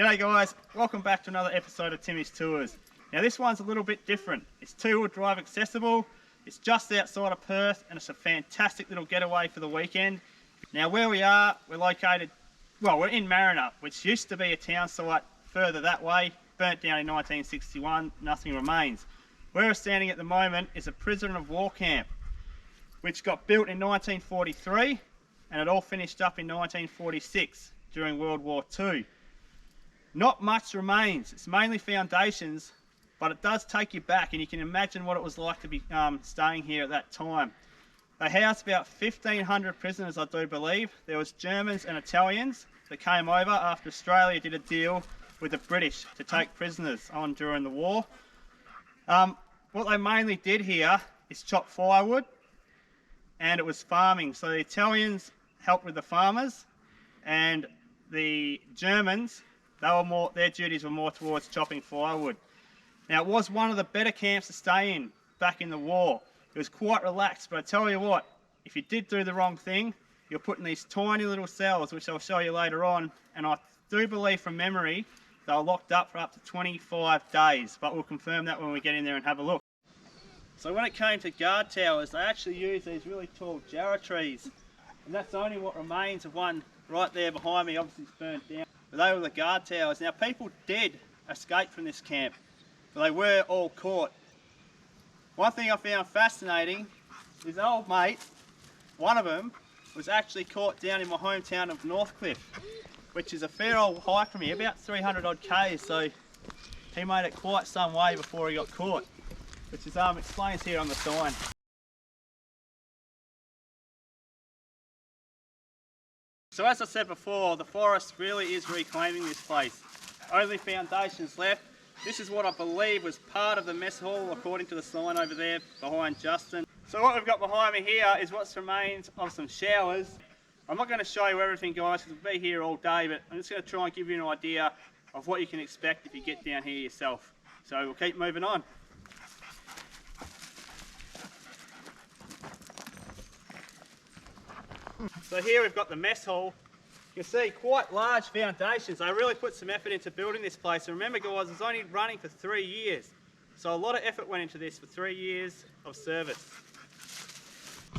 G'day guys, welcome back to another episode of Timmy's Tours. Now this one's a little bit different. It's two-wheel drive accessible, it's just outside of Perth, and it's a fantastic little getaway for the weekend. Now where we are, we're located, well, we're in Marrinup, which used to be a town site further that way, burnt down in 1961, nothing remains. Where we're standing at the moment is a prisoner of war camp, which got built in 1943, and it all finished up in 1946 during World War II. Not much remains, it's mainly foundations, but it does take you back, and you can imagine what it was like to be staying here at that time. They housed about 1,500 prisoners, I do believe. There was Germans and Italians that came over after Australia did a deal with the British to take prisoners on during the war. What they mainly did here is chop firewood, and it was farming. So the Italians helped with the farmers, and the Germans, their duties were more towards chopping firewood. Now it was one of the better camps to stay in back in the war. It was quite relaxed, but I tell you what, if you did do the wrong thing, you're put in these tiny little cells, which I'll show you later on, and I do believe from memory they were locked up for up to 25 days, but we'll confirm that when we get in there and have a look. So when it came to guard towers, they actually used these really tall jarrah trees, and that's only what remains of one right there behind me. Obviously it's burnt down, but they were the guard towers. Now people did escape from this camp, but they were all caught. One thing I found fascinating is old mate, one of them, was actually caught down in my hometown of Northcliffe, which is a fair old hike from here, about 300 odd k's, so he made it quite some way before he got caught, which is explains here on the sign. So as I said before, the forest really is reclaiming this place. Only foundations left. This is what I believe was part of the mess hall, according to the sign over there behind Justin. So what we've got behind me here is what's remains of some showers. I'm not going to show you everything, guys, because we'll be here all day, but I'm just going to try and give you an idea of what you can expect if you get down here yourself. So we'll keep moving on. So here we've got the mess hall. You can see quite large foundations. They really put some effort into building this place. And remember guys, it's only running for 3 years. So a lot of effort went into this for 3 years of service.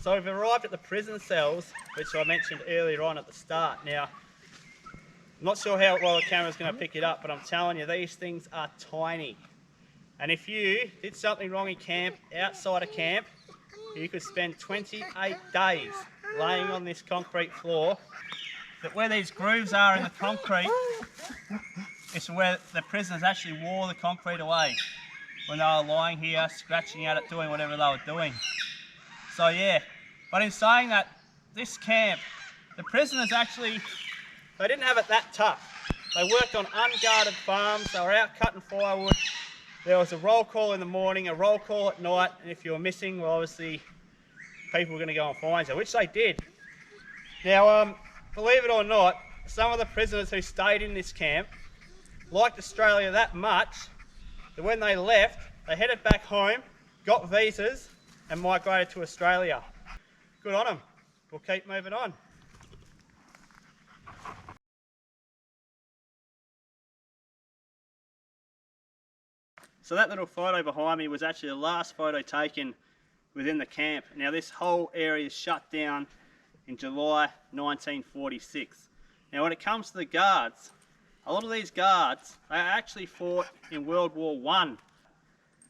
So we've arrived at the prison cells, which I mentioned earlier on at the start. Now, I'm not sure how well the camera's going to pick it up, but I'm telling you, these things are tiny. And if you did something wrong in camp, outside of camp, you could spend 28 days laying on this concrete floor. That where these grooves are in the concrete is where the prisoners actually wore the concrete away when they were lying here, scratching at it, doing whatever they were doing. So yeah, but in saying that, this camp, the prisoners actually, they didn't have it that tough. They worked on unguarded farms, they were out cutting firewood. There was a roll call in the morning, a roll call at night, and if you were missing, well obviously people were going to go and find you, which they did. Now, believe it or not, some of the prisoners who stayed in this camp liked Australia that much that when they left, they headed back home, got visas, and migrated to Australia. Good on them. We'll keep moving on. So that little photo behind me was actually the last photo taken within the camp. Now this whole area is shut down in July 1946. Now when it comes to the guards, a lot of these guards, they actually fought in World War I. And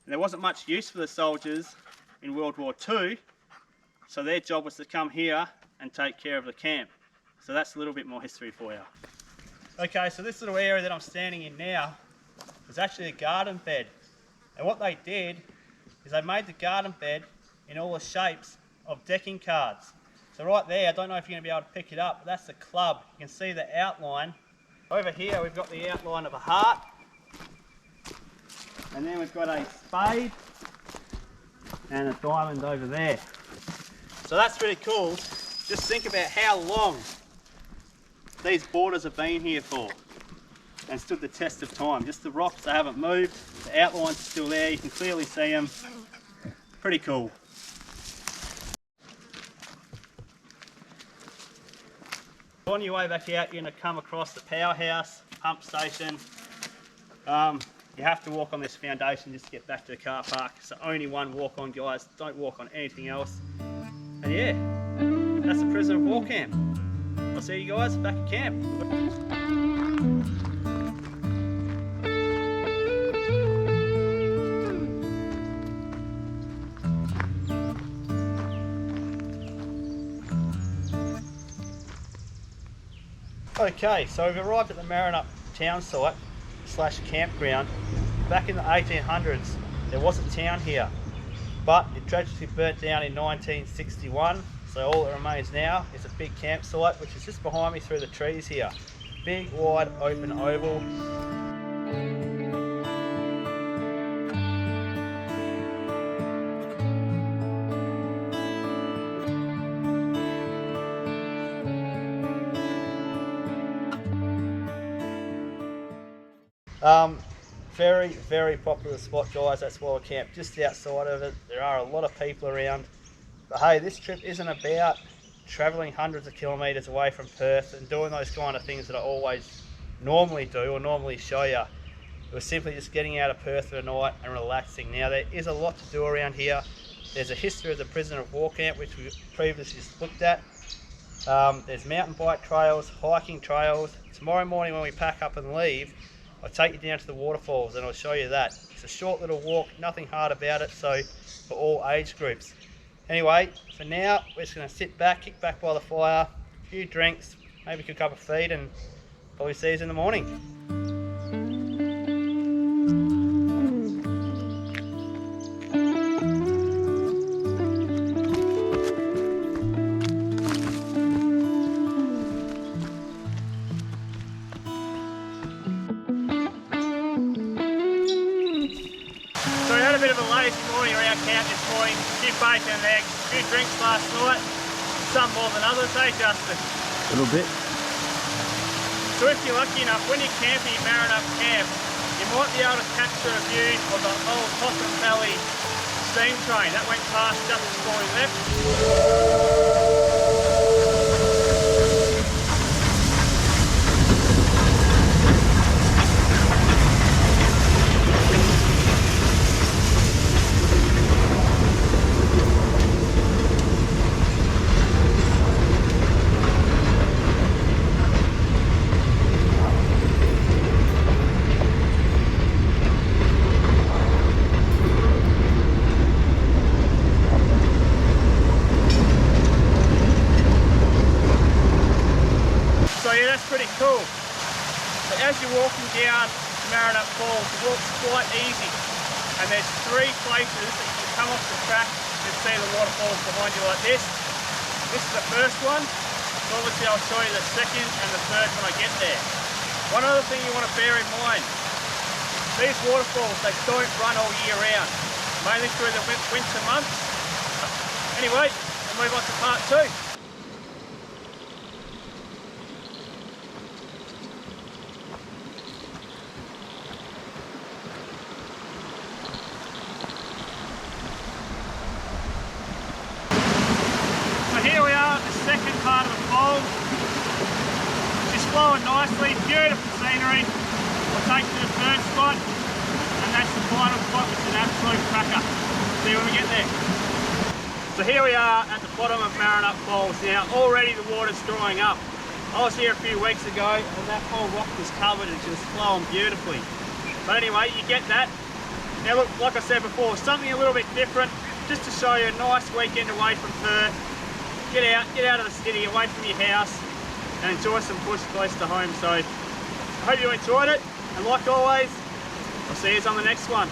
there wasn't much use for the soldiers in World War II, so their job was to come here and take care of the camp. So that's a little bit more history for you. Okay, so this little area that I'm standing in now is actually a garden bed. And what they did is they made the garden bed in all the shapes of decking cards. So right there, I don't know if you're going to be able to pick it up, but that's the club. You can see the outline. Over here we've got the outline of a heart. And then we've got a spade and a diamond over there. So that's really cool. Just think about how long these borders have been here for and stood the test of time. Just the rocks, they haven't moved. The outline's still there, you can clearly see them. Pretty cool. On your way back out, you're going to come across the powerhouse. pump station. You have to walk on this foundation just to get back to the car park. It's the only one walk on, guys. Don't walk on anything else. And yeah, that's the Prisoner of War Camp. I'll see you guys back at camp. Okay, so we've arrived at the Marrinup town site / campground. Back in the 1800s, there was a town here, but it tragically burnt down in 1961. So all that remains now is a big campsite, which is just behind me through the trees here. Big, wide, open oval. Very, very popular spot, guys. That's why we camp just outside of it. There are a lot of people around. But hey, this trip isn't about travelling hundreds of kilometres away from Perth and doing those kind of things that I always normally do or normally show you. It was simply just getting out of Perth for a night and relaxing. Now, there is a lot to do around here. There's a history of the Prisoner of War Camp, which we previously just looked at. There's mountain bike trails, hiking trails. Tomorrow morning when we pack up and leave, I'll take you down to the waterfalls and I'll show you that. It's a short little walk, nothing hard about it, so for all age groups. Anyway, for now, we're just going to sit back, kick back by the fire, a few drinks, maybe a cup of feed, and probably see you in the morning. So we had a bit of a lazy morning around camp this morning. A few bacon and eggs, a few drinks last night. Some more than others, eh, Justin? A little bit. So if you're lucky enough, when you're camping at Marrinup Camp, you might be able to capture a view of the old Possum Valley steam train. That went past just before we left. So yeah, that's pretty cool. But as you're walking down Marinette Falls, the walk's quite easy. And there's 3 places that you can come off the track and see the waterfalls behind you like this. This is the first one. So obviously I'll show you the second and the third when I get there. One other thing you want to bear in mind, these waterfalls, they don't run all year round, mainly through the winter months. Anyway, we'll move on to part 2. Here we are at the second part of the fall. It's flowing nicely, beautiful scenery. We'll take you to the third spot, and that's the final spot, which is an absolute cracker. See you when we get there. So here we are at the bottom of Marrinup Falls. Now already the water's drying up. I was here a few weeks ago and that whole rock was covered and just flowing beautifully. But anyway, you get that. Now look, like I said before, something a little bit different, just to show you a nice weekend away from Perth. Get out of the city, away from your house, and enjoy some bush close to home. So I hope you enjoyed it, and like always, I'll see you on the next one.